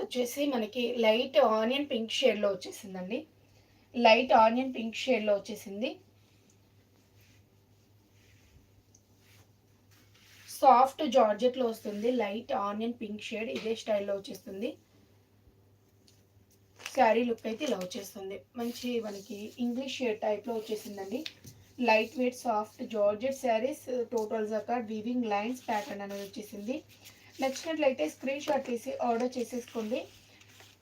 వచ్చేసి మనకి light onion pink షేడ్లో వచ్చేసిందండి. లైట్ ఆనియన్ పింక్ షేడ్లో వచ్చేసింది. సాఫ్ట్ జార్జెట్లో వస్తుంది. లైట్ ఆనియన్ పింక్ షేడ్ ఇదే స్టైల్లో వచ్చేస్తుంది. శారీ లుక్ అయితే ఇలా వచ్చేస్తుంది. మంచి మనకి ఇంగ్లీష్ షేడ్ టైప్లో వచ్చేసిందండి. Light weight soft georgette saris, total jacquard weaving lines pattern అనేది వచ్చేసింది. నచ్చినట్లయితే స్క్రీన్ షాట్ తీసి ఆర్డర్ చేసేసుకోండి.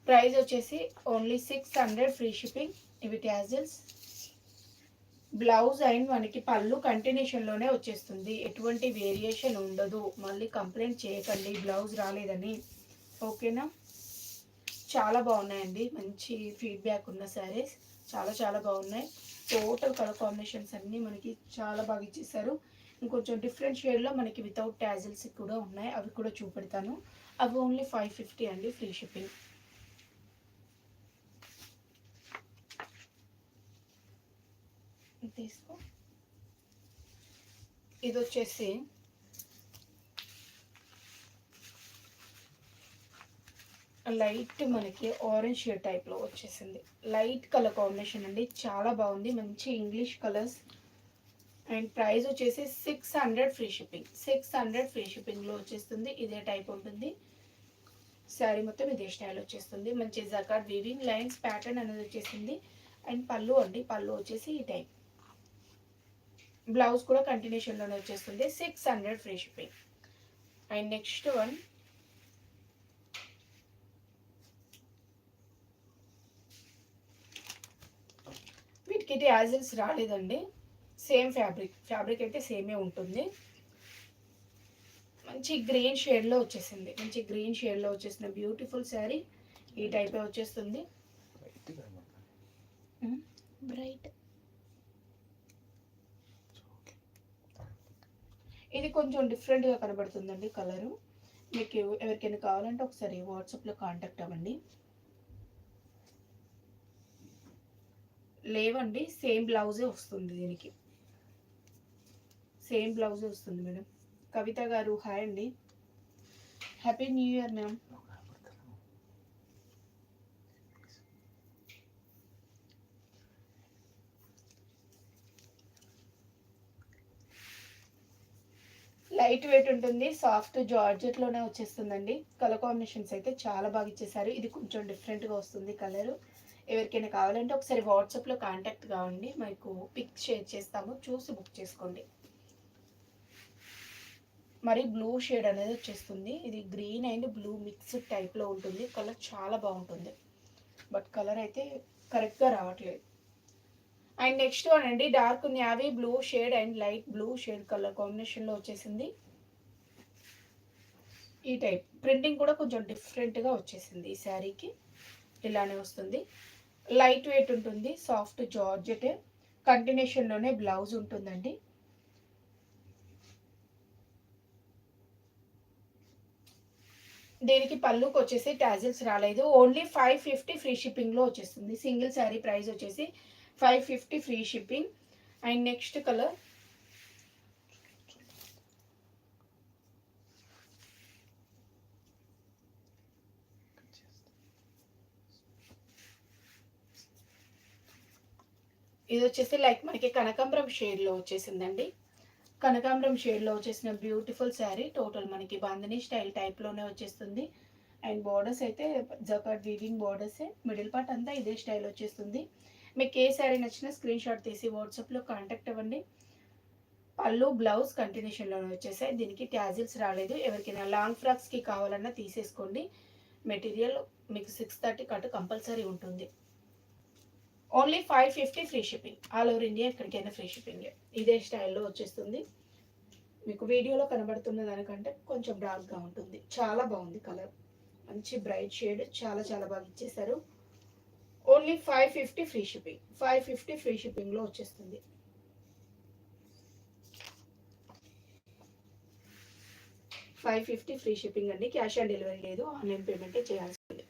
ప్రైస్ వచ్చేసి ఓన్లీ 600 ఫ్రీ షిప్పింగ్. ఇవి ట్యాజిల్స్. బ్లౌజ్ అండ్ మనకి పళ్ళు కంటిన్యూషన్లోనే వచ్చేస్తుంది. ఎటువంటి వేరియేషన్ ఉండదు. మళ్ళీ కంప్లైంట్ చేయకండి బ్లౌజ్ రాలేదని. ఓకేనా? చాలా బాగున్నాయండి. మంచి ఫీడ్బ్యాక్ ఉన్న శారీస్ చాలా చాలా బాగున్నాయి. టోటల్ కలర్ కాంబినేషన్స్ అన్నీ మనకి చాలా బాగా ఇచ్చేసారు. ఇంకొంచెం డిఫరెంట్ షేడ్లో మనకి వితౌట్ ట్యాజిల్స్ కూడా ఉన్నాయి. అవి కూడా చూపెడతాను. అవి ఓన్లీ 550 అండి, ఫ్రీ షిప్పింగ్. తీసుకో. ఇది వచ్చేసి లైట్ మనకి ఆరెంజ్ షేడ్ టైప్లో వచ్చేసింది. లైట్ కలర్ కాంబినేషన్ అండి, చాలా బాగుంది. మంచి ఇంగ్లీష్ కలర్స్. అండ్ ప్రైస్ వచ్చేసి 600 ఫ్రీ షిప్పింగ్. 600 ఫ్రీ షిప్పింగ్లో వచ్చేస్తుంది. ఇదే టైప్ ఉంటుంది. శారీ మొత్తం ఇదే స్టైల్ వచ్చేస్తుంది. మంచి జకార్డ్ వీవింగ్ లైన్స్ ప్యాటర్న్ అనేది వచ్చేసింది. అండ్ పళ్ళు అండి, పళ్ళు వచ్చేసి ఈ టైప్. బ్లౌజ్ కూడా కంటిన్యూషన్లోనే వచ్చేస్తుంది. 600 free shipping. And next one వీటికి ట్యాజిల్స్ రాలేదండి. సేమ్ ఫ్యాబ్రిక్ అయితే సేమే ఉంటుంది. మంచి గ్రీన్ షేడ్లో వచ్చేసింది. మంచి గ్రీన్ షేడ్లో వచ్చేసిన బ్యూటిఫుల్ శారీ ఈ టైపే వచ్చేస్తుంది. బ్రైట్. ఇది కొంచెం డిఫరెంట్గా కనబడుతుందండి కలరు. మీకు ఎవరికైనా కావాలంటే ఒకసారి వాట్సాప్లో కాంటాక్ట్ అవ్వండి. లేవండి, సేమ్ బ్లౌజే వస్తుంది. దీనికి సేమ్ బ్లౌజే వస్తుంది మేడం. కవిత గారు హాయ్ అండి, happy new year ma'am. Light weight ఉంటుంది. సాఫ్ట్ జార్జెట్లోనే వచ్చేస్తుందండి. కలర్ కాంబినేషన్స్ అయితే చాలా బాగా ఇచ్చేసారు. ఇది కొంచెం డిఫరెంట్గా వస్తుంది కలరు. ఎవరికైనా కావాలంటే ఒకసారి వాట్సాప్లో కాంటాక్ట్ కావండి, మీకు పిక్ షేర్ చేస్తాము, చూసి బుక్ చేసుకోండి. మరి బ్లూ షేడ్ అనేది వచ్చేస్తుంది. ఇది గ్రీన్ అండ్ బ్లూ మిక్స్డ్ టైప్లో ఉంటుంది. కలర్ చాలా బాగుంటుంది, బట్ కలర్ అయితే కరెక్ట్గా రావట్లేదు. అండ్ నెక్స్ట్ వన్ అండి, dark navy blue shade and light blue shade colour కాంబినేషన్లో వచ్చేసింది. ఈ టైప్ ప్రింటింగ్ కూడా కొంచెం డిఫరెంట్గా వచ్చేసింది. ఈ శారీకి ఇలానే వస్తుంది. లైట్ వెయిట్ ఉంటుంది. సాఫ్ట్ జార్జెట్ కంటిన్యూషన్లోనే బ్లౌజ్ ఉంటుందండి. దీనికి పళ్ళుకి వచ్చేసి టాజిల్స్ రాలేదు. ఓన్లీ 550 ఫ్రీ షిప్పింగ్లో వచ్చేస్తుంది. సింగిల్ శారీ ప్రైస్ వచ్చేసి 550 free shipping. And next colour ఇది వచ్చేసి లైక్ మనకి కనకాంబరం షేడ్లో వచ్చేసిందండి. కనకాంబరం షేడ్లో వచ్చేసిన బ్యూటిఫుల్ శారీ. టోటల్ మనకి బాందిని స్టైల్ టైప్లోనే వచ్చేస్తుంది. అండ్ బార్డర్స్ అయితే జకార్డ్ వీవింగ్ బార్డర్సే. మిడిల్ పార్ట్ అంతా ఇదే స్టైల్ వచ్చేస్తుంది. మీకు ఏ శారీ నచ్చినా స్క్రీన్ షాట్ తీసి వాట్సాప్లో కాంటాక్ట్ అవ్వండి. పళ్ళు బ్లౌజ్ కంటిన్యూషన్లోనే వచ్చేసాయి. దీనికి ట్యాజిల్స్ రాలేదు. ఎవరికైనా లాంగ్ ఫ్రాక్స్కి కావాలన్నా తీసేసుకోండి. మెటీరియల్ మీకు 630 కట్ కంపల్సరీ ఉంటుంది. Only 550 free shipping. All over India ఎక్కడికైనా ఫ్రీ షిప్పింగ్. ఇదే స్టైల్లో వచ్చేస్తుంది. మీకు వీడియోలో కనబడుతున్న దానికంటే కొంచెం డార్క్గా ఉంటుంది. చాలా బాగుంది కలర్. మంచి బ్రైట్ షేడ్, చాలా చాలా బాగా ఇచ్చేసారు. Only 550 free shipping. 550 ఫ్రీ షిప్పింగ్లో వచ్చేస్తుంది. $550 ఫ్రీ షిప్పింగ్ అండి. క్యాష్ ఆన్ డెలివరీ లేదు, ఆన్లైన్ పేమెంటే చేయాల్సింది.